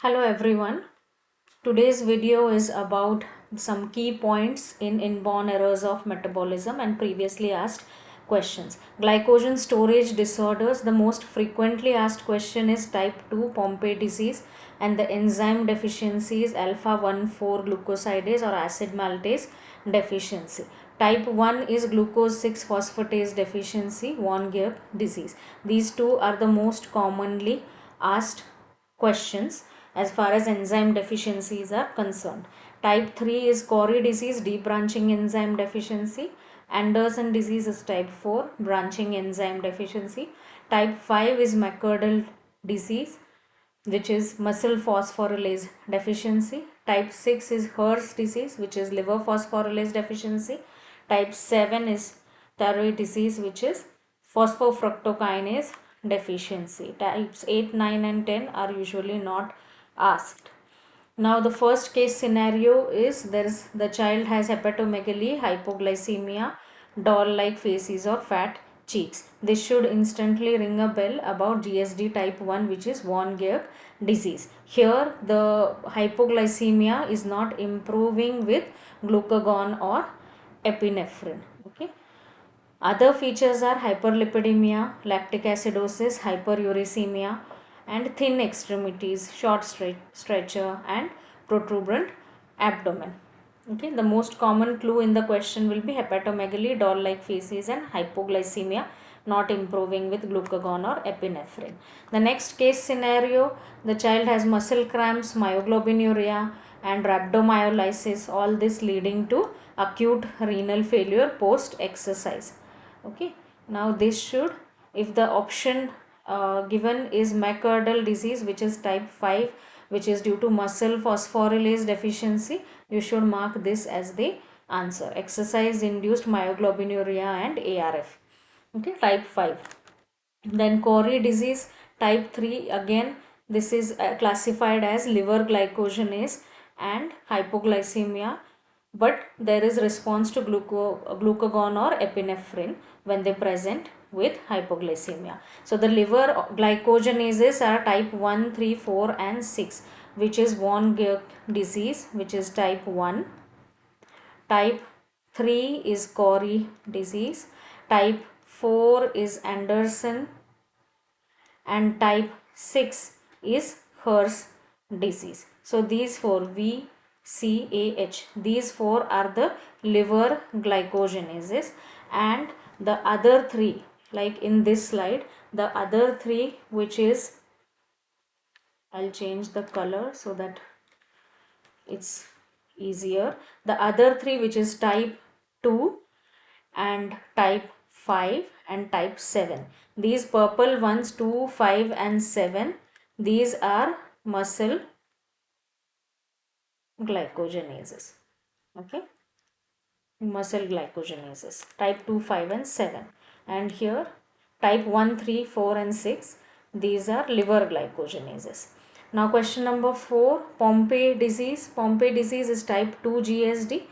Hello everyone. Today's video is about some key points in inborn errors of metabolism and previously asked questions. Glycogen storage disorders. The most frequently asked question is type 2 Pompe disease and the enzyme deficiencies alpha 1,4 glucosidase or acid maltase deficiency. Type 1 is glucose 6 phosphatase deficiency, von Gierp disease. These two are the most commonly asked questions as far as enzyme deficiencies are concerned. Type 3 is Cori disease, deep branching enzyme deficiency. Anderson disease is type 4, branching enzyme deficiency. Type 5 is McCurdle disease, which is muscle phosphorylase deficiency. Type 6 is Hirsch disease, which is liver phosphorylase deficiency. Type 7 is thyroid disease, which is phosphofructokinase deficiency. Types 8, 9 and 10 are usually not asked. Now the first case scenario is the child has hepatomegaly, hypoglycemia, doll-like faces or fat cheeks. This should instantly ring a bell about GSD type 1, which is von Gierp disease. Here the hypoglycemia is not improving with glucagon or epinephrine. Okay. Other features are hyperlipidemia, lactic acidosis, hyperuricemia, and thin extremities, short stretcher, and protuberant abdomen. Okay, the most common clue in the question will be hepatomegaly, doll-like faces, and hypoglycemia not improving with glucagon or epinephrine. The next case scenario, the child has muscle cramps, myoglobinuria, and rhabdomyolysis, all this leading to acute renal failure post exercise. Okay, now this should, if the option given is McCurdle disease, which is type 5, which is due to muscle phosphorylase deficiency, you should mark this as the answer. Exercise induced myoglobinuria and ARF. Okay, type 5. Then Cori disease type 3, again this is classified as liver glycogenase and hypoglycemia, but there is response to glucagon or epinephrine when they present with hypoglycemia. So the liver glycogenases are type 1, 3, 4 and 6, which is von Gierp disease, which is type 1. Type 3 is Cori disease. Type 4 is Anderson, and type 6 is Hirsch disease. So these four, VCAH, these four are the liver glycogenases, and the other three, like in this slide, the other three, which is, I'll change the color so that it's easier. The other three, which is type 2 and type 5 and type 7, these purple ones, 2, 5 and 7, these are muscle glycogenases. Okay, muscle glycogenases, type 2, 5 and 7. And here type 1, 3, 4 and 6, these are liver glycogenases. Now question number 4, Pompe disease. Pompe disease is type 2 GSD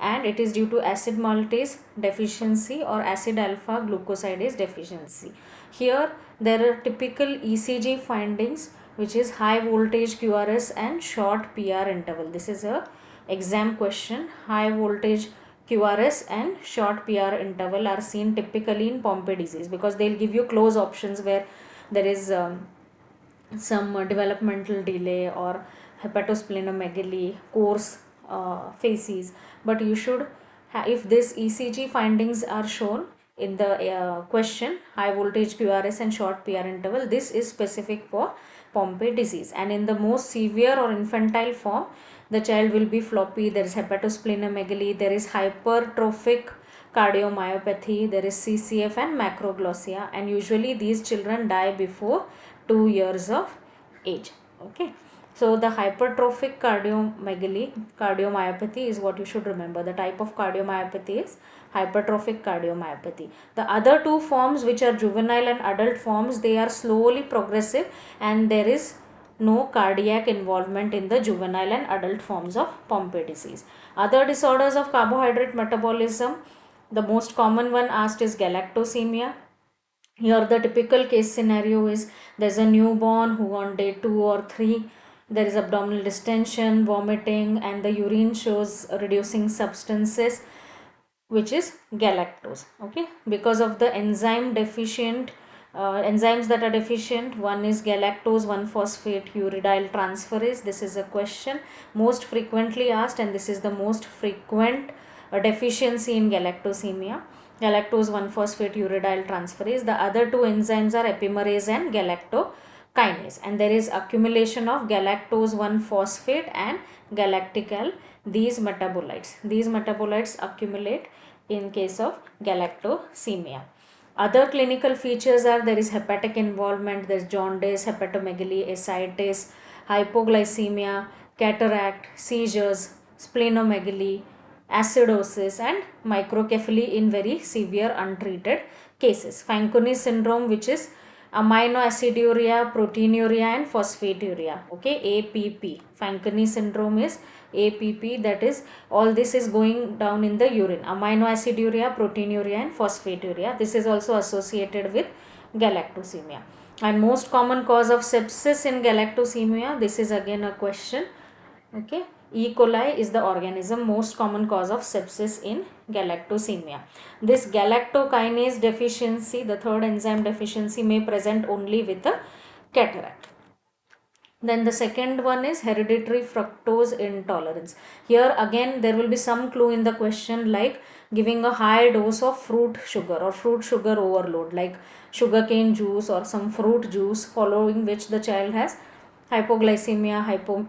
and it is due to acid maltase deficiency or acid alpha glucosidase deficiency. Here there are typical ECG findings, which is high voltage QRS and short PR interval. This is a exam question. High voltage QRS and short PR interval are seen typically in Pompe disease, because they'll give you close options where there is some developmental delay or hepatosplenomegaly, coarse facies, but you should if this ECG findings are shown in the question, high voltage QRS and short PR interval, this is specific for Pompe disease. And in the most severe or infantile form, the child will be floppy, there is hepatosplenomegaly, there is hypertrophic cardiomyopathy, there is CCF and macroglossia, and usually these children die before 2 years of age. Okay, so the hypertrophic cardiomyopathy is what you should remember. The type of cardiomyopathy is hypertrophic cardiomyopathy. The other two forms, which are juvenile and adult forms, they are slowly progressive and there is no cardiac involvement in the juvenile and adult forms of Pompe disease. Other disorders of carbohydrate metabolism, the most common one asked is galactosemia. Here the typical case scenario is there's a newborn who on day 2 or 3 There is abdominal distension, vomiting, and the urine shows reducing substances, which is galactose. Okay, because of the enzyme deficient enzymes that are deficient, one is galactose 1-phosphate uridyl transferase. This is a question most frequently asked, and this is the most frequent deficiency in galactosemia, galactose 1-phosphate uridyl transferase. The other two enzymes are epimerase and galactokinase, and there is accumulation of galactose 1-phosphate and galactical, these metabolites accumulate in case of galactosemia. Other clinical features are there is hepatic involvement, there is jaundice, hepatomegaly, ascites, hypoglycemia, cataract, seizures, splenomegaly, acidosis, and microcephaly in very severe untreated cases. Fanconi syndrome, which is aminoaciduria, proteinuria, and phosphaturia. Okay, APP. Fanconi syndrome is APP, that is all this is going down in the urine. Aminoaciduria, proteinuria, and phosphaturia. This is also associated with galactosemia. And most common cause of sepsis in galactosemia, this is again a question. Okay, E. coli is the organism most common cause of sepsis in galactosemia. This galactokinase deficiency, the third enzyme deficiency, may present only with a cataract. Then the second one is hereditary fructose intolerance. Here again there will be some clue in the question, like giving a high dose of fruit sugar or fruit sugar overload, like sugarcane juice or some fruit juice, following which the child has hypoglycemia,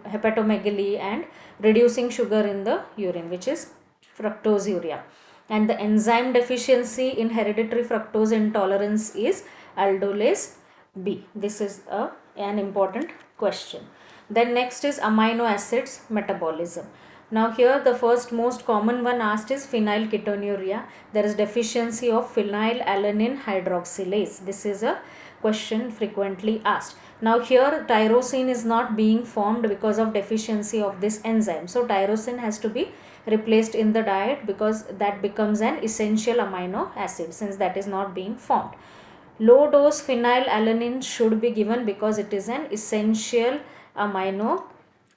hepatomegaly, and reducing sugar in the urine, which is fructosuria. And the enzyme deficiency in hereditary fructose intolerance is aldolase B. This is an important question. Then next is amino acids metabolism. Now here the first most common one asked is phenylketonuria. There is deficiency of phenylalanine hydroxylase. This is a question frequently asked. Now here tyrosine is not being formed because of deficiency of this enzyme. So tyrosine has to be replaced in the diet, because that becomes an essential amino acid since that is not being formed. Low dose phenylalanine should be given because it is an essential amino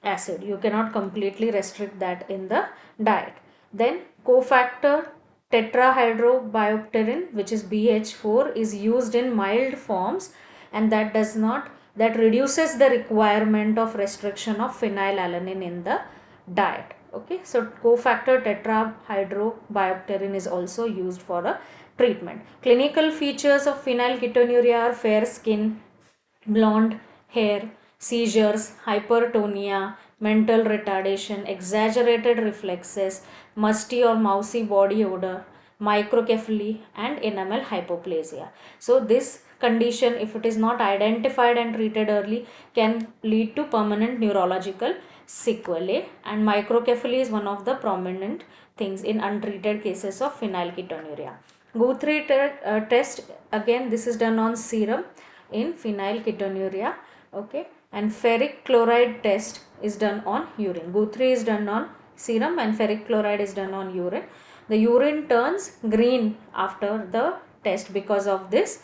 acid. You cannot completely restrict that in the diet. Then cofactor tetrahydrobiopterin, which is BH4, is used in mild forms, and that reduces the requirement of restriction of phenylalanine in the diet. Okay, so cofactor tetrahydrobiopterin is also used for a treatment. Clinical features of phenylketonuria are fair skin, blonde hair, seizures, hypertonia, mental retardation, exaggerated reflexes, musty or mousy body odor, microcephaly, and enamel hypoplasia. So this condition, if it is not identified and treated early, can lead to permanent neurological sequelae, and microcephaly is one of the prominent things in untreated cases of phenylketonuria. Guthrie test, again this is done on serum in phenylketonuria. Okay, and ferric chloride test is done on urine. Guthrie is done on serum and ferric chloride is done on urine. The urine turns green after the test because of this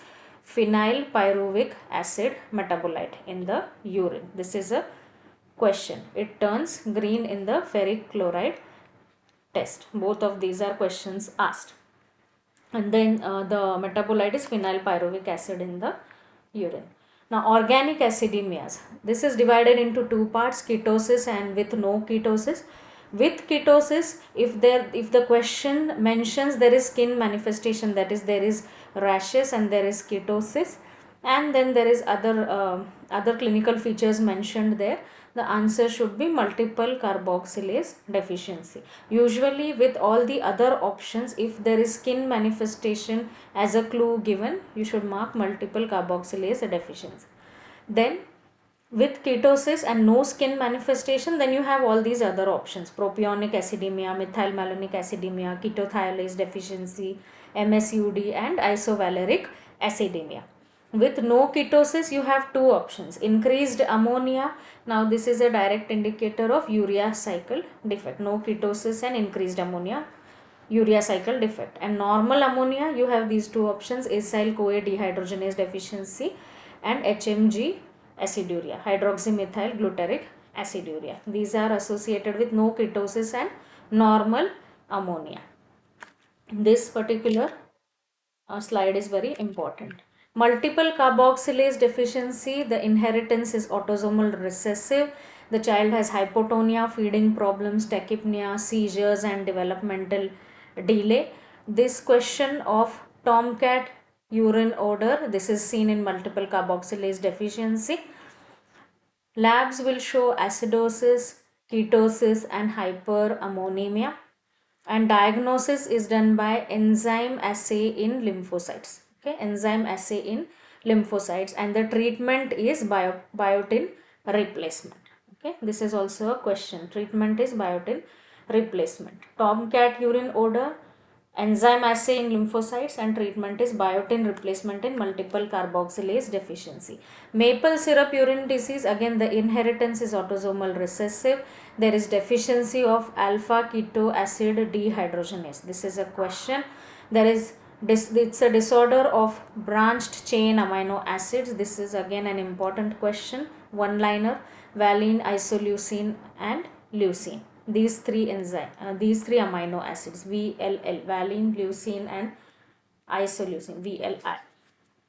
phenylpyruvic acid metabolite in the urine. This is a question. It turns green in the ferric chloride test. Both of these are questions asked. And then the metabolite is phenylpyruvic acid in the urine. Now organic acidemias. This is divided into two parts, ketosis and with no ketosis. With ketosis, if the question mentions there is skin manifestation, that is there is rashes and there is ketosis, and then there is other clinical features mentioned there, the answer should be multiple carboxylase deficiency. Usually with all the other options, if there is skin manifestation as a clue given, you should mark multiple carboxylase deficiency. Then with ketosis and no skin manifestation, then you have all these other options: propionic acidemia, methylmalonic acidemia, ketothiolase deficiency, MSUD, and isovaleric acidemia. With no ketosis, you have two options: increased ammonia. Now this is a direct indicator of urea cycle defect. No ketosis and increased ammonia, urea cycle defect. And normal ammonia, you have these two options: acyl CoA dehydrogenase deficiency and Hmg aciduria, hydroxymethyl glutaric aciduria. These are associated with no ketosis and normal ammonia. This particular slide is very important. Multiple carboxylase deficiency, the inheritance is autosomal recessive. The child has hypotonia, feeding problems, tachypnea, seizures and developmental delay. This question of tomcat urine odor, this is seen in multiple carboxylase deficiency. Labs will show acidosis, ketosis and hyperammonemia, and diagnosis is done by enzyme assay in lymphocytes. Okay, enzyme assay in lymphocytes, and the treatment is biotin replacement. Okay, this is also a question. Treatment is biotin replacement. Tomcat urine odor, enzyme assay in lymphocytes, and treatment is biotin replacement in multiple carboxylase deficiency. Maple syrup urine disease, again the inheritance is autosomal recessive. There is deficiency of alpha keto acid dehydrogenase. This is a question. There is it's a disorder of branched chain amino acids. This is again an important question. One liner: valine, isoleucine and leucine. These three amino acids, VLL, valine, leucine and isoleucine, VLI.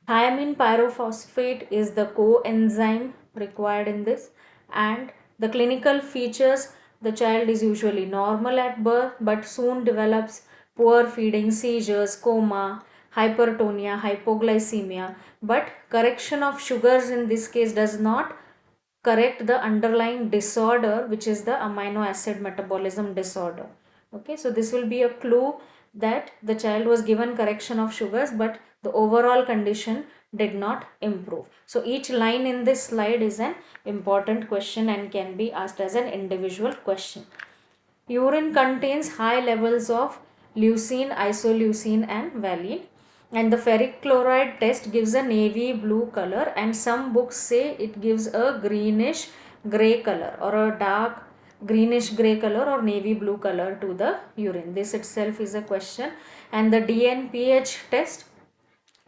Thiamine pyrophosphate is the coenzyme required in this, and the clinical features: the child is usually normal at birth but soon develops poor feeding, seizures, coma, hypertonia, hypoglycemia, but correction of sugars in this case does not correct the underlying disorder, which is the amino acid metabolism disorder. Okay, so this will be a clue that the child was given correction of sugars but the overall condition did not improve. So each line in this slide is an important question and can be asked as an individual question. Urine contains high levels of leucine, isoleucine and valine, and the ferric chloride test gives a navy blue color, and some books say it gives a greenish gray color or a dark greenish gray color or navy blue color to the urine. This itself is a question. And the DNPH test,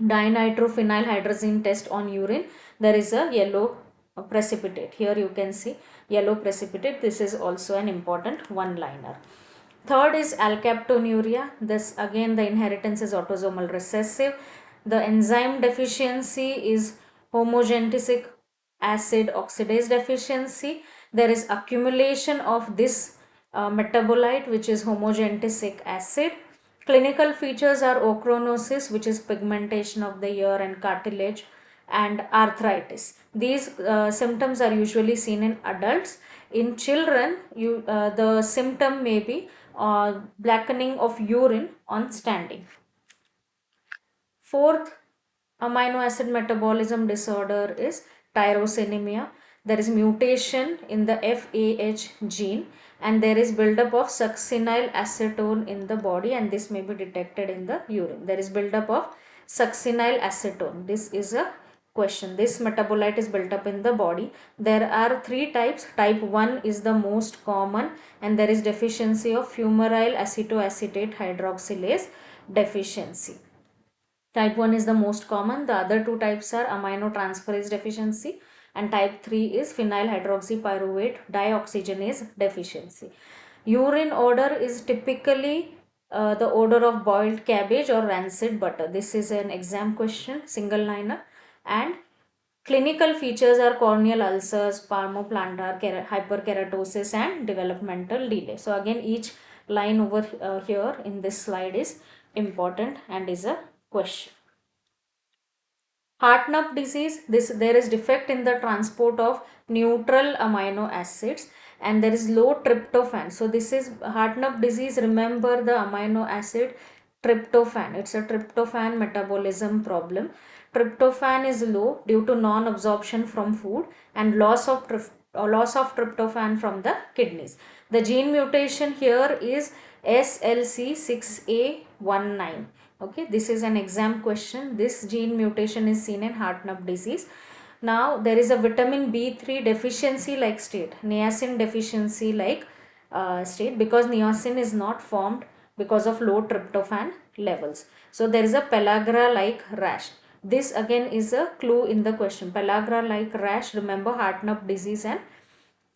dinitrophenylhydrazine test on urine, there is a yellow precipitate. Here you can see yellow precipitate. This is also an important one liner. Third is alkaptonuria. This again the inheritance is autosomal recessive. The enzyme deficiency is homogenesic acid oxidase deficiency. There is accumulation of this metabolite, which is homogenesic acid. Clinical features are ochronosis, which is pigmentation of the ear and cartilage, and arthritis. These symptoms are usually seen in adults. In children, the symptom may be blackening of urine on standing. Fourth amino acid metabolism disorder is tyrosinemia. There is mutation in the FAH gene and there is buildup of succinyl acetone in the body, and this may be detected in the urine. There is buildup of succinyl acetone. This is a question. This metabolite is built up in the body. There are three types. Type 1 is the most common, and there is deficiency of fumarate acetoacetate hydroxylase deficiency. Type 1 is the most common. The other two types are aminotransferase deficiency, and type 3 is phenyl hydroxypyruvate dioxygenase deficiency. Urine odor is typically the odor of boiled cabbage or rancid butter. This is an exam question, single liner. And clinical features are corneal ulcers, palmoplantar hyperkeratosis and developmental delay. So again each line over here in this slide is important and is a question. Hartnup disease, there is defect in the transport of neutral amino acids and there is low tryptophan. So this is Hartnup disease. Remember the amino acid tryptophan. It's a tryptophan metabolism problem. Tryptophan is low due to non-absorption from food and loss of tryptophan from the kidneys. The gene mutation here is SLC6A19. Okay, this is an exam question. This gene mutation is seen in Hartnup disease. Now there is a vitamin B3 deficiency like state, niacin deficiency like state, because niacin is not formed because of low tryptophan levels. So there is a pellagra like rash. This again is a clue in the question. Pellagra like rash, remember Hartnup disease and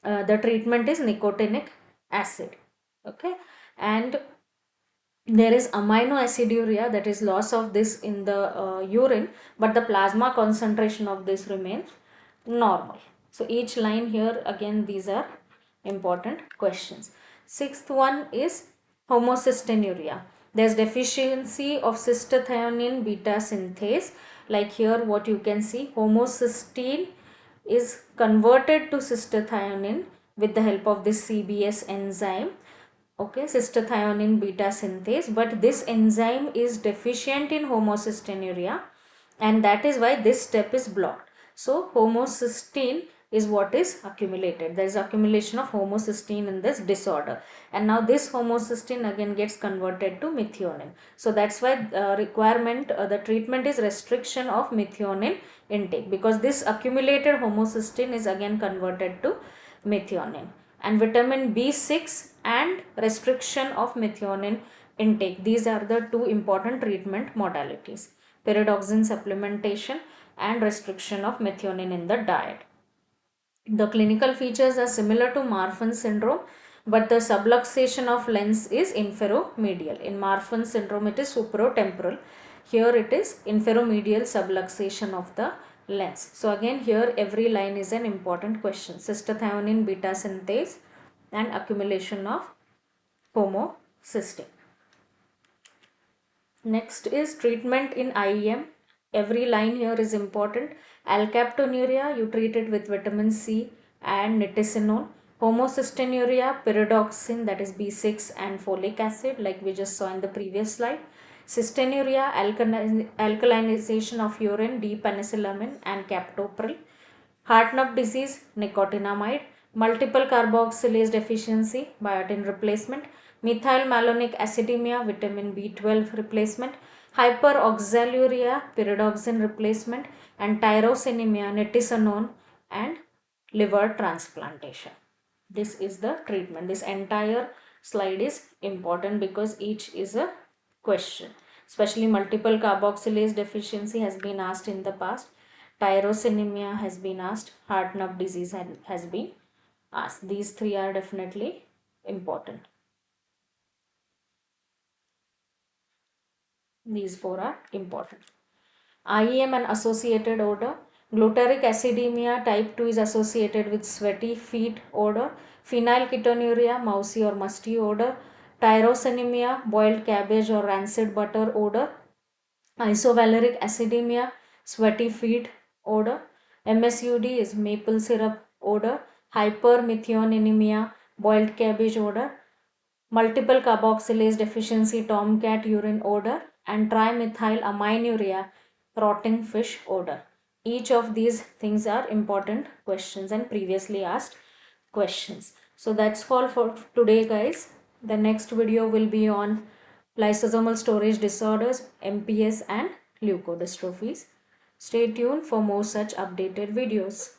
The treatment is nicotinic acid. Okay, and there is amino aciduria, that is loss of this in the urine, but the plasma concentration of this remains normal. So each line here, again, these are important questions. Sixth one is homocystinuria. There's deficiency of cystathionin beta synthase. Like here what you can see, homocysteine is converted to cystathionin with the help of this CBS enzyme. Okay, cystathionin beta synthase, but this enzyme is deficient in homocystinuria, and that is why this step is blocked. So homocysteine is what is accumulated. There is accumulation of homocysteine in this disorder, and now this homocysteine again gets converted to methionine. So that's why the treatment is restriction of methionine intake, because this accumulated homocysteine is again converted to methionine. And vitamin B6 and restriction of methionine intake, these are the two important treatment modalities: pyridoxine supplementation and restriction of methionine in the diet. The clinical features are similar to Marfan syndrome, but the subluxation of lens is inferomedial. In Marfan syndrome it is supratemporal, here it is inferomedial subluxation of the lens. So again here every line is an important question: cystathionin beta synthase and accumulation of homocysteine. Next is treatment in IEM. Every line here is important. Alkaptonuria, you treat it with vitamin C and nitisinone. Homocystinuria, pyridoxine, that is B6 and folic acid, like we just saw in the previous slide. Cystinuria, alkalinization of urine, D-penicillamine and captopril. Heart-nerve disease, nicotinamide. Multiple carboxylase deficiency, biotin replacement. Methylmalonic acidemia, vitamin B12 replacement. Hyperoxaluria, pyridoxine replacement. And tyrosinemia, nitisinone and liver transplantation. This is the treatment. This entire slide is important because each is a question. Especially multiple carboxylase deficiency has been asked in the past. Tyrosinemia has been asked. Heart nerve disease has been asked. These three are definitely important. These four are important. IEM and associated odor. Glutaric acidemia type 2 is associated with sweaty feet odor. Phenylketonuria, mousy or musty odor. Tyrosinemia, boiled cabbage or rancid butter odor. Isovaleric acidemia, sweaty feet odor. MSUD is maple syrup odor. Hypermethionemia, boiled cabbage odor. Multiple carboxylase deficiency, tomcat urine odor. And trimethylaminiuria, rotting fish odor. Each of these things are important questions and previously asked questions. So that's all for today, guys. The next video will be on lysosomal storage disorders, MPS and leukodystrophies. Stay tuned for more such updated videos.